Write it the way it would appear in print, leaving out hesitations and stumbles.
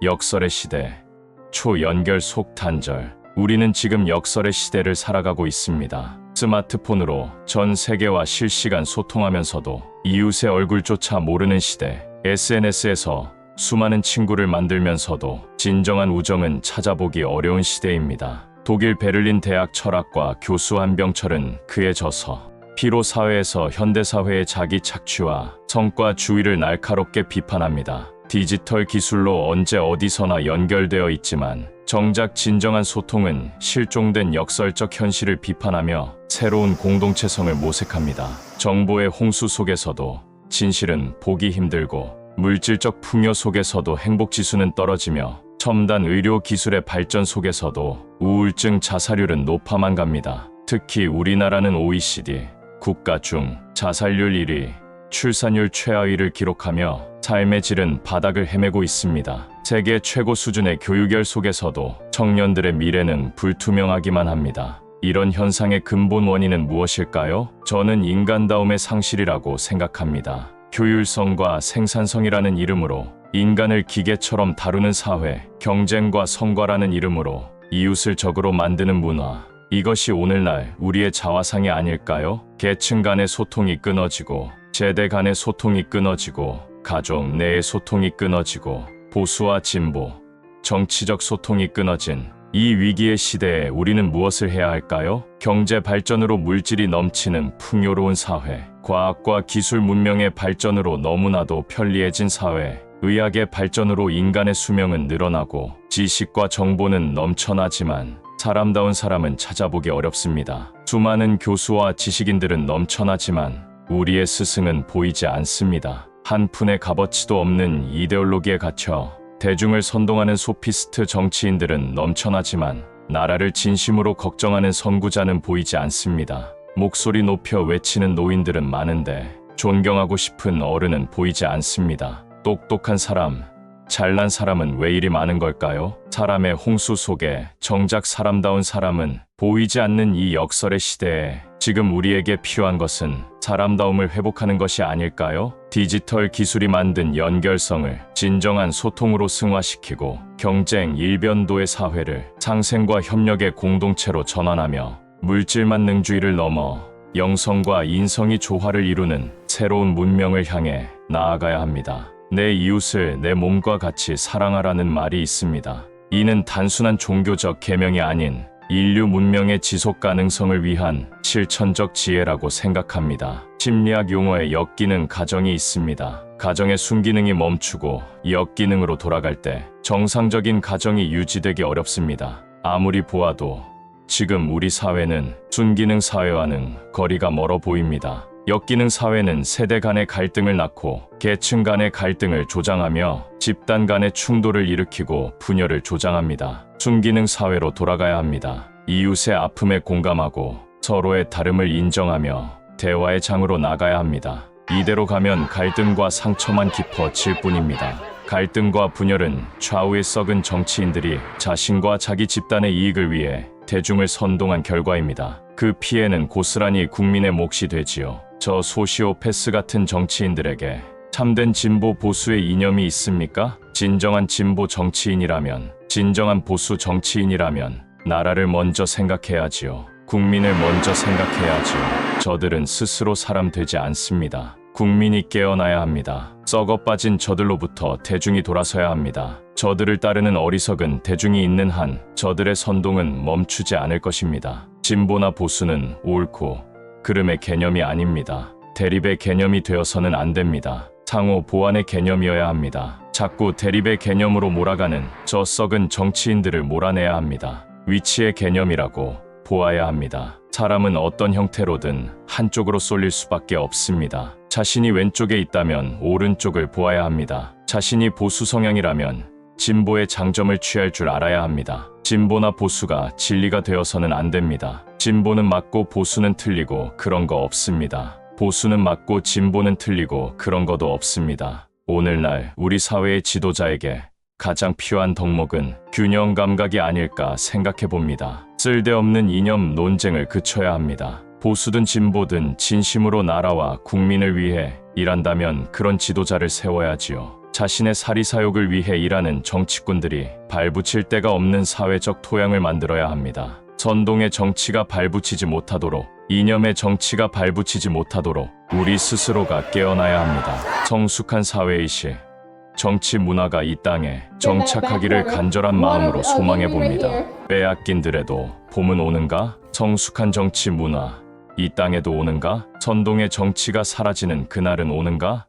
역설의 시대, 초연결 속단절. 우리는 지금 역설의 시대를 살아가고 있습니다. 스마트폰으로 전 세계와 실시간 소통하면서도 이웃의 얼굴조차 모르는 시대. SNS에서 수많은 친구를 만들면서도 진정한 우정은 찾아보기 어려운 시대입니다. 독일 베를린 대학 철학과 교수 한병철은 그에 져서 피로 사회에서 현대사회의 자기 착취와 성과주의를 날카롭게 비판합니다. 디지털 기술로 언제 어디서나 연결되어 있지만 정작 진정한 소통은 실종된 역설적 현실을 비판하며 새로운 공동체성을 모색합니다. 정보의 홍수 속에서도 진실은 보기 힘들고 물질적 풍요 속에서도 행복지수는 떨어지며 첨단 의료 기술의 발전 속에서도 우울증 자살률은 높아만 갑니다. 특히 우리나라는 OECD 국가 중 자살률 1위, 출산율 최하위를 기록하며 삶의 질은 바닥을 헤매고 있습니다. 세계 최고 수준의 교육열 속에서도 청년들의 미래는 불투명하기만 합니다. 이런 현상의 근본 원인은 무엇일까요? 저는 인간다움의 상실이라고 생각합니다. 효율성과 생산성이라는 이름으로 인간을 기계처럼 다루는 사회, 경쟁과 성과라는 이름으로 이웃을 적으로 만드는 문화. 이것이 오늘날 우리의 자화상이 아닐까요? 계층 간의 소통이 끊어지고, 세대 간의 소통이 끊어지고, 가족 내의 소통이 끊어지고, 보수와 진보, 정치적 소통이 끊어진 이 위기의 시대에 우리는 무엇을 해야 할까요? 경제 발전으로 물질이 넘치는 풍요로운 사회, 과학과 기술 문명의 발전으로 너무나도 편리해진 사회, 의학의 발전으로 인간의 수명은 늘어나고 지식과 정보는 넘쳐나지만 사람다운 사람은 찾아보기 어렵습니다. 수많은 교수와 지식인들은 넘쳐나지만 우리의 스승은 보이지 않습니다. 한 푼의 값어치도 없는 이데올로기에 갇혀 대중을 선동하는 소피스트 정치인들은 넘쳐나지만 나라를 진심으로 걱정하는 선구자는 보이지 않습니다. 목소리 높여 외치는 노인들은 많은데 존경하고 싶은 어른은 보이지 않습니다. 똑똑한 사람, 잘난 사람은 왜 이리 많은 걸까요? 사람의 홍수 속에 정작 사람다운 사람은 보이지 않는 이 역설의 시대에 지금 우리에게 필요한 것은 사람다움을 회복하는 것이 아닐까요? 디지털 기술이 만든 연결성을 진정한 소통으로 승화시키고 경쟁 일변도의 사회를 상생과 협력의 공동체로 전환하며 물질만 능주의를 넘어 영성과 인성이 조화를 이루는 새로운 문명을 향해 나아가야 합니다. 내 이웃을 내 몸과 같이 사랑하라는 말이 있습니다. 이는 단순한 종교적 계명이 아닌 인류 문명의 지속 가능성을 위한 실천적 지혜라고 생각합니다. 심리학 용어에 역기능 가정이 있습니다. 가정의 순기능이 멈추고 역기능으로 돌아갈 때 정상적인 가정이 유지되기 어렵습니다. 아무리 보아도 지금 우리 사회는 순기능 사회와는 거리가 멀어 보입니다. 역기능 사회는 세대 간의 갈등을 낳고 계층 간의 갈등을 조장하며 집단 간의 충돌을 일으키고 분열을 조장합니다. 순기능 사회로 돌아가야 합니다. 이웃의 아픔에 공감하고 서로의 다름을 인정하며 대화의 장으로 나가야 합니다. 이대로 가면 갈등과 상처만 깊어질 뿐입니다. 갈등과 분열은 좌우에 썩은 정치인들이 자신과 자기 집단의 이익을 위해 대중을 선동한 결과입니다. 그 피해는 고스란히 국민의 몫이 되지요. 저 소시오패스 같은 정치인들에게 참된 진보 보수의 이념이 있습니까? 진정한 진보 정치인이라면, 진정한 보수 정치인이라면 나라를 먼저 생각해야지요. 국민을 먼저 생각해야지요. 저들은 스스로 사람 되지 않습니다. 국민이 깨어나야 합니다. 썩어 빠진 저들로부터 대중이 돌아서야 합니다. 저들을 따르는 어리석은 대중이 있는 한 저들의 선동은 멈추지 않을 것입니다. 진보나 보수는 옳고 그름의 개념이 아닙니다. 대립의 개념이 되어서는 안 됩니다. 상호 보완의 개념이어야 합니다. 자꾸 대립의 개념으로 몰아가는 저 썩은 정치인들을 몰아내야 합니다. 위치의 개념이라고 보아야 합니다. 사람은 어떤 형태로든 한쪽으로 쏠릴 수밖에 없습니다. 자신이 왼쪽에 있다면 오른쪽을 보아야 합니다. 자신이 보수 성향이라면 진보의 장점을 취할 줄 알아야 합니다. 진보나 보수가 진리가 되어서는 안 됩니다. 진보는 맞고 보수는 틀리고 그런 거 없습니다. 보수는 맞고 진보는 틀리고 그런 것도 없습니다. 오늘날 우리 사회의 지도자에게 가장 필요한 덕목은 균형 감각이 아닐까 생각해 봅니다. 쓸데없는 이념 논쟁을 그쳐야 합니다. 보수든 진보든 진심으로 나라와 국민을 위해 일한다면 그런 지도자를 세워야지요. 자신의 사리사욕을 위해 일하는 정치꾼들이 발붙일 데가 없는 사회적 토양을 만들어야 합니다. 선동의 정치가 발붙이지 못하도록, 이념의 정치가 발붙이지 못하도록 우리 스스로가 깨어나야 합니다. 성숙한 사회의식, 정치 문화가 이 땅에 정착하기를 간절한 마음으로 소망해 봅니다. 빼앗긴들에도 봄은 오는가? 성숙한 정치 문화, 이 땅에도 오는가? 선동의 정치가 사라지는 그날은 오는가?